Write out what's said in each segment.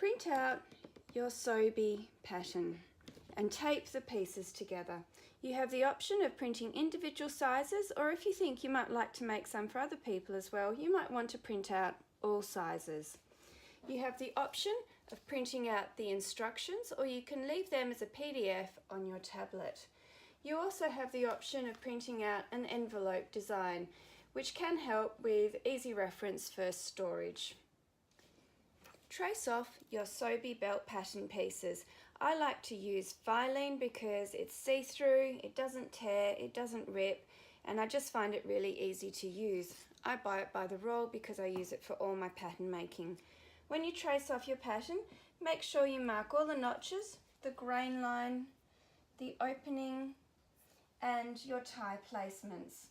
Print out your Sobi pattern and tape the pieces together. You have the option of printing individual sizes, or if you think you might like to make some for other people as well, you might want to print out all sizes. You have the option of printing out the instructions, or you can leave them as a PDF on your tablet. You also have the option of printing out an envelope design, which can help with easy reference for storage. Trace off your Sobi Belt pattern pieces. I like to use Vilene because it's see-through, it doesn't tear, it doesn't rip, and I just find it really easy to use. I buy it by the roll because I use it for all my pattern making. When you trace off your pattern, make sure you mark all the notches, the grain line, the opening, and your tie placements.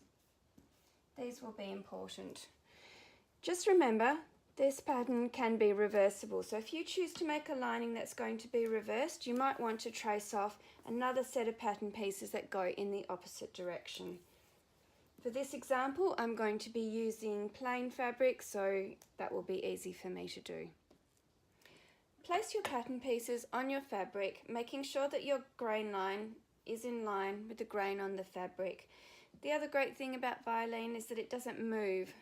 These will be important. Just remember, this pattern can be reversible, so if you choose to make a lining that's going to be reversed, you might want to trace off another set of pattern pieces that go in the opposite direction. For this example, I'm going to be using plain fabric, so that will be easy for me to do. Place your pattern pieces on your fabric, making sure that your grain line is in line with the grain on the fabric. The other great thing about Vilene is that it doesn't move,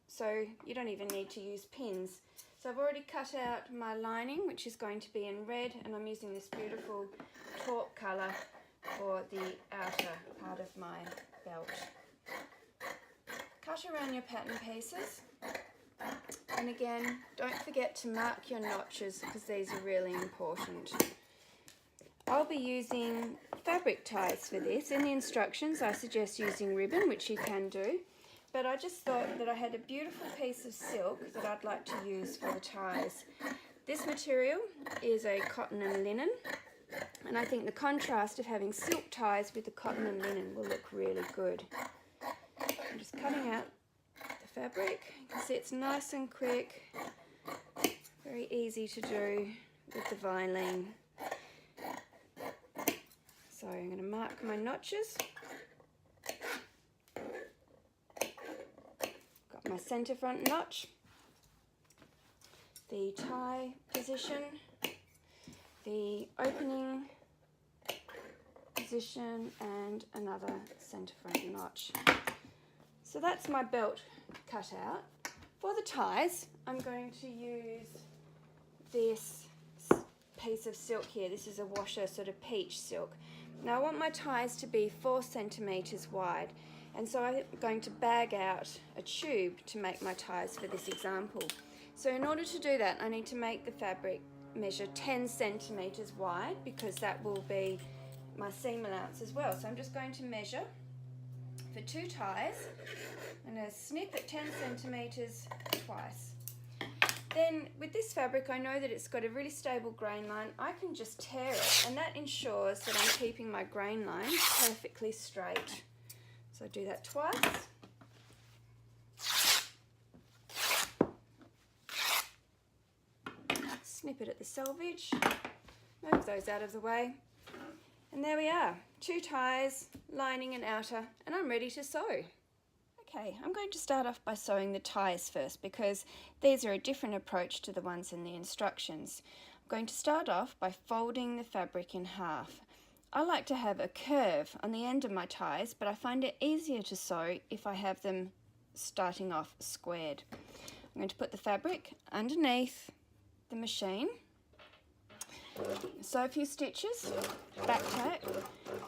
so you don't even need to use pins. So I've already cut out my lining, which is going to be in red, and I'm using this beautiful taupe colour for the outer part of my belt. Cut around your pattern pieces, and again, don't forget to mark your notches because these are really important. I'll be using fabric ties for this. In the instructions I suggest using ribbon, which you can do, but I just thought that I had a beautiful piece of silk that I'd like to use for the ties. This material is a cotton and linen, and I think the contrast of having silk ties with the cotton and linen will look really good. I'm just cutting out the fabric. You can see it's nice and quick, very easy to do with the Vilene. So I'm going to mark my notches. Got my centre front notch, the tie position, the opening position, and another centre front notch. So that's my belt cut out. For the ties, I'm going to use this piece of silk here. This is a washer, sort of peach silk. Now I want my ties to be 4 centimetres wide, and so I'm going to bag out a tube to make my ties for this example. So in order to do that, I need to make the fabric measure 10 centimetres wide because that will be my seam allowance as well. So I'm just going to measure for 2 ties. I'm going to snip at 10 centimetres twice. Then with this fabric, I know that it's got a really stable grain line. I can just tear it, and that ensures that I'm keeping my grain line perfectly straight. So I do that twice. Snip it at the selvage, move those out of the way, and there we are, 2 ties, lining and outer, and I'm ready to sew. Okay, I'm going to start off by sewing the ties first because these are a different approach to the ones in the instructions. I'm going to start off by folding the fabric in half. I like to have a curve on the end of my ties, but I find it easier to sew if I have them starting off squared. I'm going to put the fabric underneath the machine, sew a few stitches, back tack,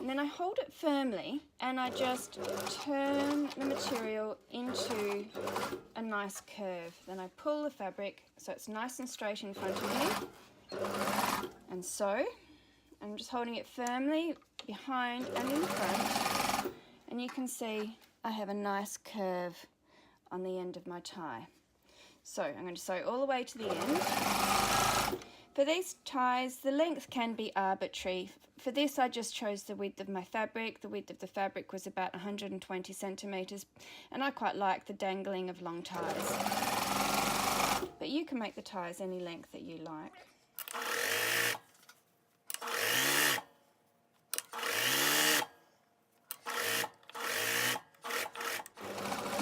and then I hold it firmly and I just turn the material into a nice curve. Then I pull the fabric so it's nice and straight in front of me and sew. I'm just holding it firmly behind and in front, and you can see I have a nice curve on the end of my tie. So I'm going to sew all the way to the end. For these ties, the length can be arbitrary. For this, I just chose the width of my fabric. The width of the fabric was about 120 centimetres, and I quite like the dangling of long ties. But you can make the ties any length that you like.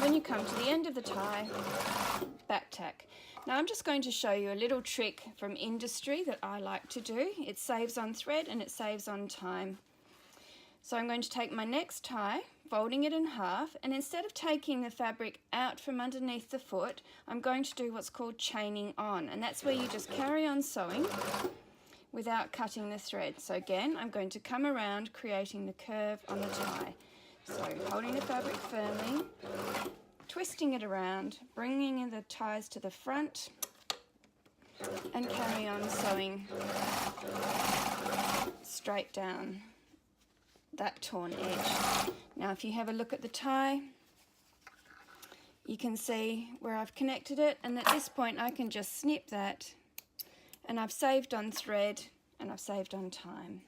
When you come to the end of the tie, back tack. Now I'm just going to show you a little trick from industry that I like to do. It saves on thread and it saves on time. So I'm going to take my next tie, folding it in half, and instead of taking the fabric out from underneath the foot, I'm going to do what's called chaining on, and that's where you just carry on sewing without cutting the thread. So again, I'm going to come around, creating the curve on the tie. So holding the fabric firmly, twisting it around, bringing in the ties to the front, and carry on sewing straight down that torn edge. Now if you have a look at the tie, you can see where I've connected it, and at this point I can just snip that, and I've saved on thread and I've saved on time.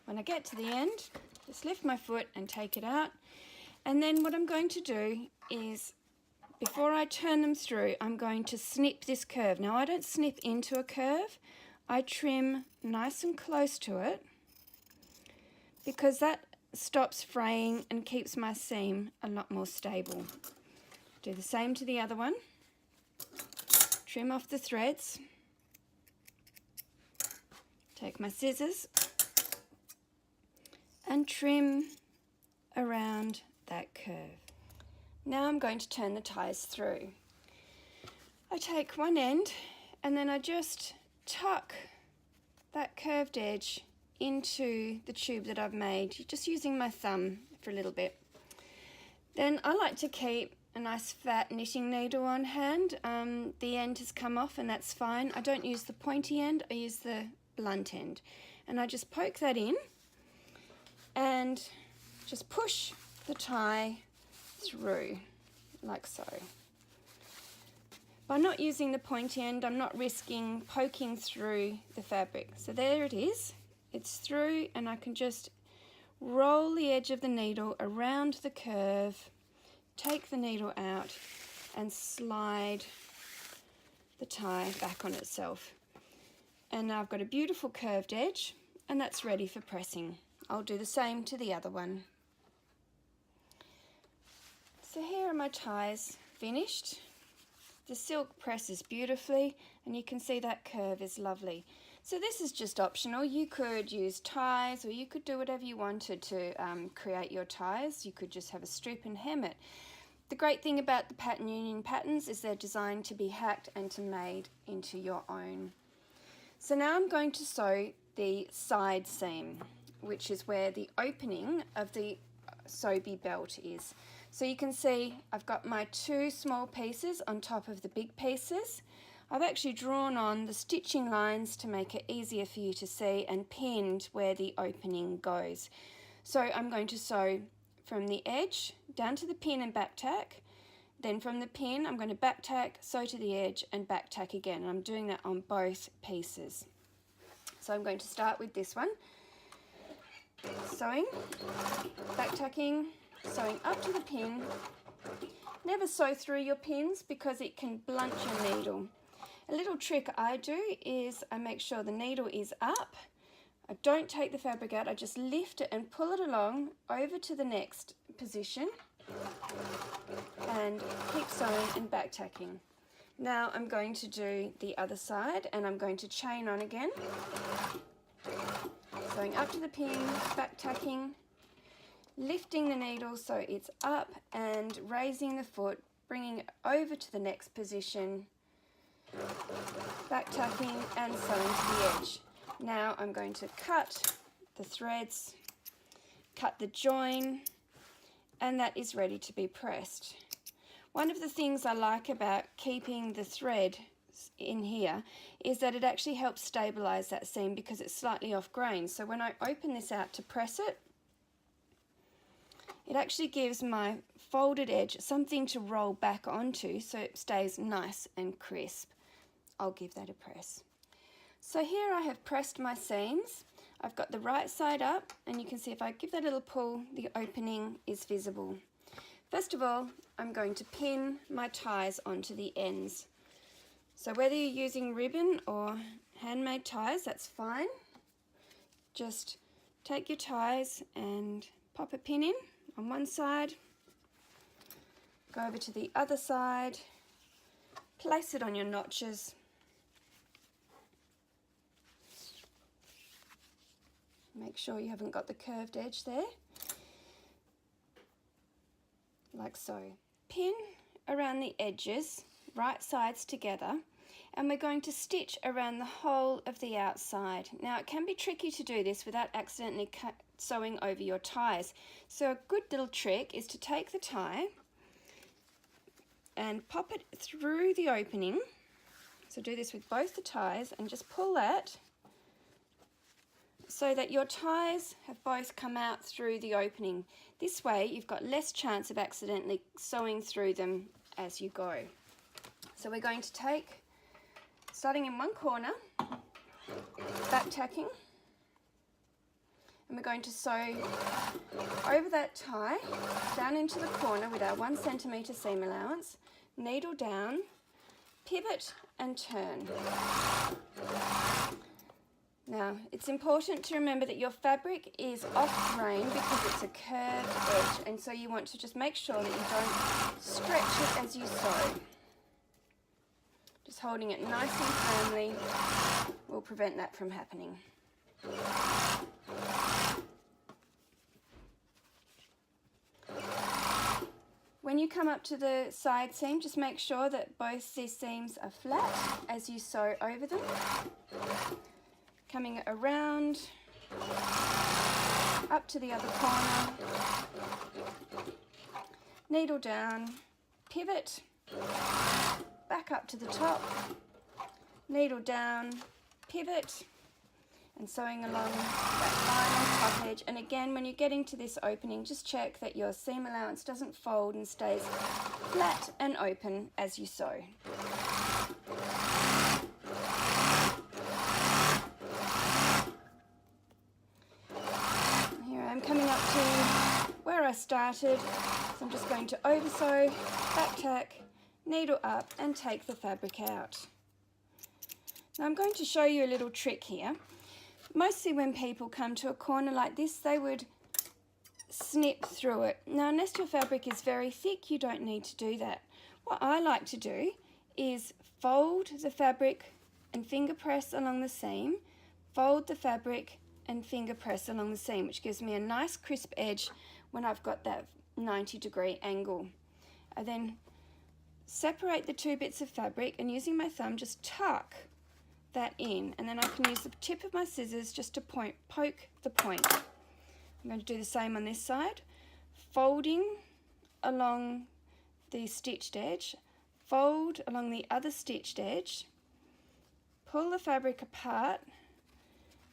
When I get to the end, just lift my foot and take it out. And then what I'm going to do is, before I turn them through, I'm going to snip this curve. Now I don't snip into a curve, I trim nice and close to it, because that stops fraying and keeps my seam a lot more stable. Do the same to the other one. Trim off the threads. Take my scissors and trim around that curve. Now I'm going to turn the ties through. I take one end and then I just tuck that curved edge into the tube that I've made, just using my thumb for a little bit. Then I like to keep a nice fat knitting needle on hand. The end has come off and that's fine. I don't use the pointy end, I use the blunt end. And I just poke that in and just push the tie through, like so. By not using the pointy end, I'm not risking poking through the fabric. So there it is, it's through, and I can just roll the edge of the needle around the curve, take the needle out, and slide the tie back on itself. And now I've got a beautiful curved edge, and that's ready for pressing. I'll do the same to the other one. So here are my ties finished. The silk presses beautifully, and you can see that curve is lovely. So this is just optional. You could use ties, or you could do whatever you wanted to create your ties. You could just have a strip and hem it. The great thing about the Pattern Union patterns is they're designed to be hacked and to made into your own. So now I'm going to sew the side seam, which is where the opening of the Sobi belt is. So you can see I've got my two small pieces on top of the big pieces. I've actually drawn on the stitching lines to make it easier for you to see, and pinned where the opening goes. So I'm going to sew from the edge down to the pin and back tack. Then from the pin I'm going to back tack, sew to the edge and back tack again. And I'm doing that on both pieces. So I'm going to start with this one. Sewing, back tacking, sewing up to the pin. Never sew through your pins because it can blunt your needle. A little trick I do is I make sure the needle is up. I don't take the fabric out, I just lift it and pull it along over to the next position and keep sewing and back tacking. Now I'm going to do the other side, and I'm going to chain on again. Sewing up to the pin, back tacking, lifting the needle so it's up, and raising the foot, bringing it over to the next position, back tacking and sewing to the edge. Now I'm going to cut the threads, cut the join, and that is ready to be pressed. One of the things I like about keeping the thread in here is that it actually helps stabilize that seam because it's slightly off grain. So when I open this out to press it, it actually gives my folded edge something to roll back onto so it stays nice and crisp. I'll give that a press. So here I have pressed my seams. I've got the right side up, and you can see if I give that a little pull, the opening is visible. First of all, I'm going to pin my ties onto the ends. So whether you're using ribbon or handmade ties, that's fine. Just take your ties and pop a pin in on one side, go over to the other side, place it on your notches, make sure you haven't got the curved edge there, like so. Pin around the edges, right sides together, and we're going to stitch around the whole of the outside. Now it can be tricky to do this without accidentally sewing over your ties. So a good little trick is to take the tie and pop it through the opening. So do this with both the ties and just pull that so that your ties have both come out through the opening. This way you've got less chance of accidentally sewing through them as you go. So we're going to take, starting in one corner, back tacking, and we're going to sew over that tie down into the corner with our 1 centimetre seam allowance, needle down, pivot and turn. Now it's important to remember that your fabric is off grain because it's a curved edge, and so you want to just make sure that you don't stretch it as you sew. Just holding it nice and firmly will prevent that from happening. When you come up to the side seam, just make sure that both these seams are flat as you sew over them. Coming around, up to the other corner, needle down, pivot, back up to the top, needle down, pivot, and sewing along that final top edge. And again, when you're getting to this opening, just check that your seam allowance doesn't fold and stays flat and open as you sew. Here I'm coming up to where I started, so I'm just going to over sew, back tack, needle up and take the fabric out. Now I'm going to show you a little trick here. Mostly when people come to a corner like this, they would snip through it. Now unless your fabric is very thick, you don't need to do that. What I like to do is fold the fabric and finger press along the seam, fold the fabric and finger press along the seam, which gives me a nice crisp edge when I've got that 90-degree angle. I then separate the two bits of fabric and using my thumb just tuck that in, and then I can use the tip of my scissors just to poke the point. I'm going to do the same on this side, folding along the stitched edge, fold along the other stitched edge, pull the fabric apart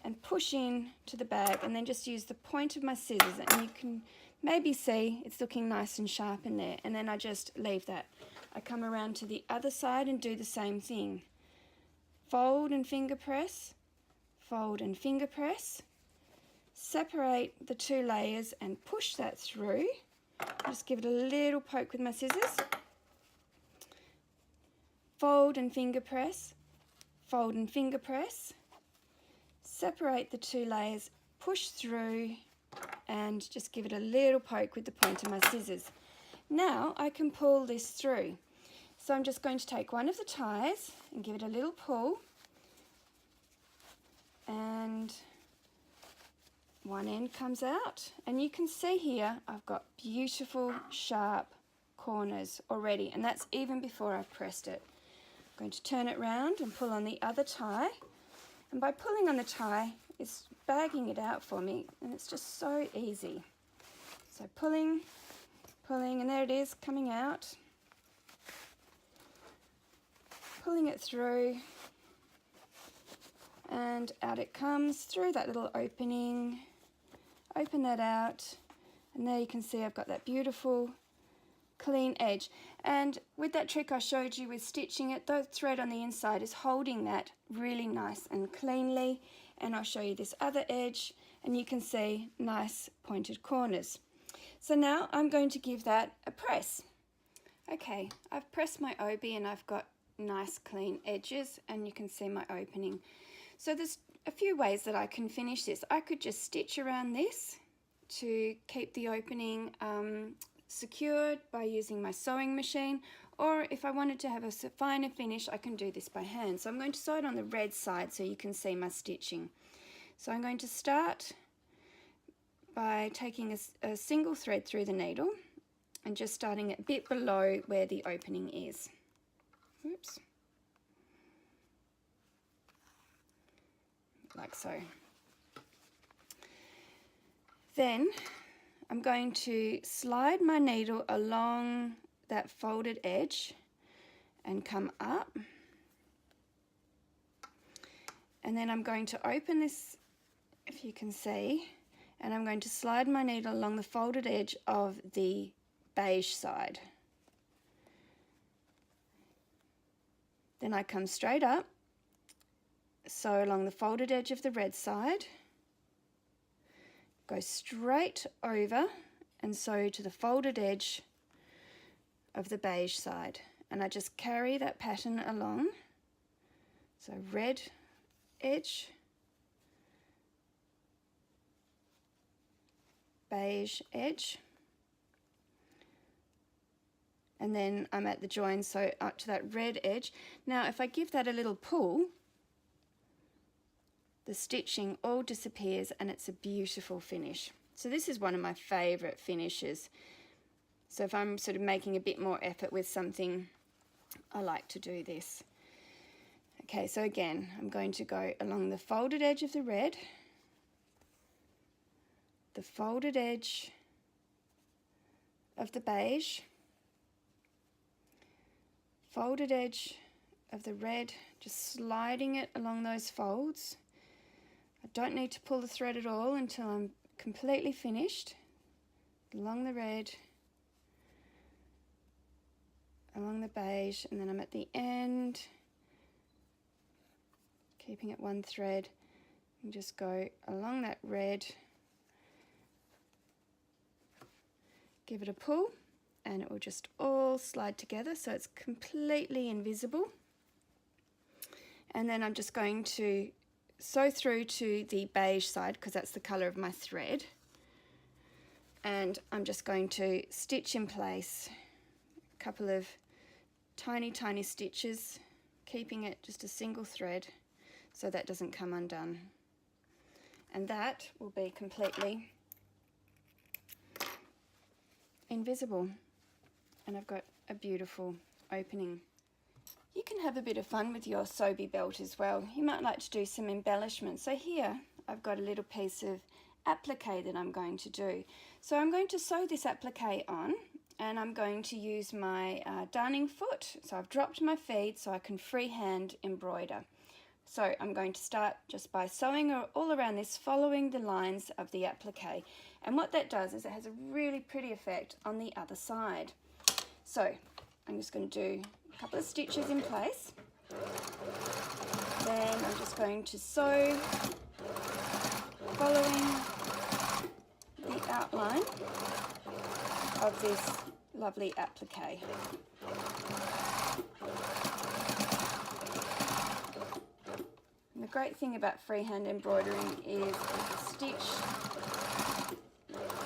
and push in to the bag, and then just use the point of my scissors, and you can maybe see it's looking nice and sharp in there, and then I just leave that. I come around to the other side and do the same thing. Fold and finger press, fold and finger press, separate the two layers and push that through. Just give it a little poke with my scissors. Fold and finger press, fold and finger press, separate the two layers, push through and just give it a little poke with the point of my scissors. Now I can pull this through. So I'm just going to take one of the ties and give it a little pull, and one end comes out, and you can see here I've got beautiful sharp corners already, and that's even before I've pressed it. I'm going to turn it round and pull on the other tie, and by pulling on the tie it's bagging it out for me, and it's just so easy. So pulling, and there it is coming out. Pulling it through, and out it comes through that little opening. Open that out, and there you can see I've got that beautiful clean edge. And with that trick I showed you with stitching it, the thread on the inside is holding that really nice and cleanly. And I'll show you this other edge, and you can see nice pointed corners. So now I'm going to give that a press. Okay, I've pressed my obi and I've got nice clean edges, and you can see my opening. So there's a few ways that I can finish this. I could just stitch around this to keep the opening secured by using my sewing machine, or if I wanted to have a finer finish, I can do this by hand. So I'm going to sew it on the red side so you can see my stitching. So I'm going to start by taking a single thread through the needle and just starting a bit below where the opening is. Oops. Like so. Then I'm going to slide my needle along that folded edge and come up, and then I'm going to open this, if you can see, and I'm going to slide my needle along the folded edge of the beige side. Then I come straight up, sew along the folded edge of the red side, go straight over and sew to the folded edge of the beige side, and I just carry that pattern along. So red edge, beige edge, and then I'm at the join, so up to that red edge. Now if I give that a little pull, the stitching all disappears and it's a beautiful finish. So this is one of my favourite finishes. So if I'm sort of making a bit more effort with something, I like to do this. Okay, so again, I'm going to go along the folded edge of the red, the folded edge of the beige, folded edge of the red, just sliding it along those folds. I don't need to pull the thread at all until I'm completely finished. Along the red, along the beige, and then I'm at the end, keeping it one thread, and just go along that red, give it a pull, and it will just all slide together so it's completely invisible. And then I'm just going to sew through to the beige side because that's the colour of my thread, and I'm just going to stitch in place a couple of tiny stitches, keeping it just a single thread so that doesn't come undone, and that will be completely invisible, and I've got a beautiful opening. You can have a bit of fun with your Sobi belt as well. You might like to do some embellishments. So here I've got a little piece of applique that I'm going to do. So I'm going to sew this applique on, and I'm going to use my darning foot. So I've dropped my feed so I can freehand embroider. So I'm going to start just by sewing all around this, following the lines of the applique. And what that does is it has a really pretty effect on the other side. So I'm just going to do a couple of stitches in place. Then I'm just going to sew following the outline of this lovely applique. And the great thing about freehand embroidering is the stitch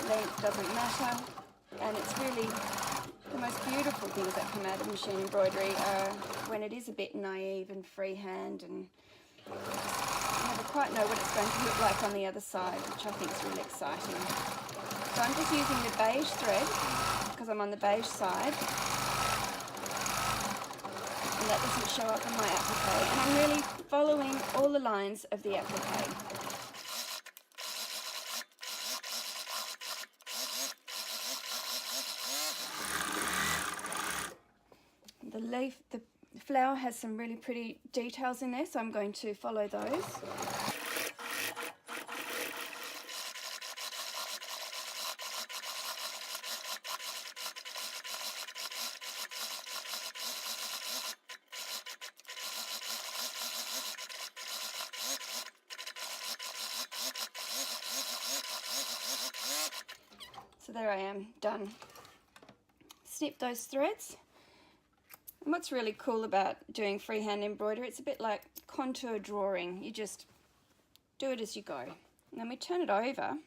length doesn't matter, and it's really the most beautiful things that come out of machine embroidery are when it is a bit naive and freehand, and you never quite know what it's going to look like on the other side, which I think is really exciting. So I'm just using the beige thread because I'm on the beige side, and that doesn't show up on my applique, and I'm really following all the lines of the applique. The flower has some really pretty details in there, so I'm going to follow those. So there I am, done. Snip those threads. And what's really cool about doing freehand embroidery, it's a bit like contour drawing. You just do it as you go. And then we turn it over.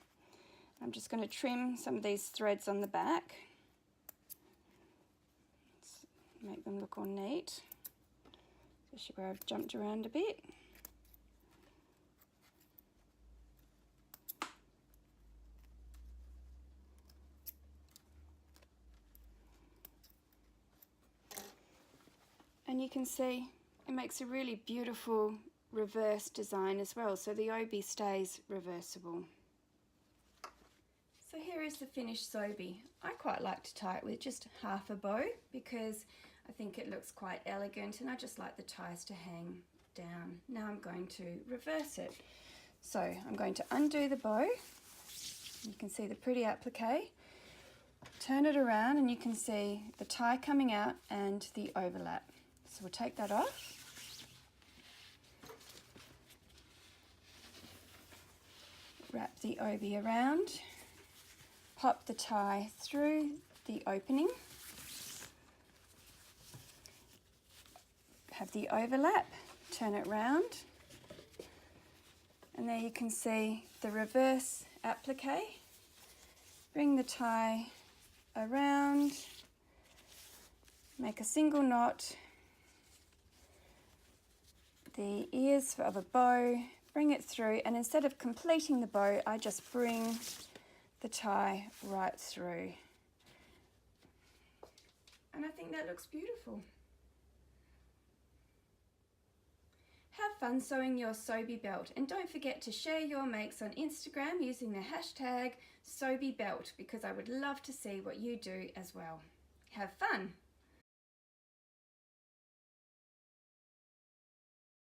I'm just going to trim some of these threads on the back. Let's make them look all neat, especially where I've jumped around a bit. And you can see it makes a really beautiful reverse design as well, so the obi stays reversible. So here is the finished Sobi. I quite like to tie it with just half a bow because I think it looks quite elegant, and I just like the ties to hang down. Now I'm going to reverse it. So I'm going to undo the bow. You can see the pretty applique. Turn it around and you can see the tie coming out and the overlap. So we'll take that off. Wrap the obi around. Pop the tie through the opening. Have the overlap. Turn it round. And there you can see the reverse applique. Bring the tie around. Make a single knot. The ears of a bow, bring it through, and instead of completing the bow, I just bring the tie right through. And I think that looks beautiful. Have fun sewing your Sobi belt, and don't forget to share your makes on Instagram using the hashtag Sobi Belt, because I would love to see what you do as well. Have fun!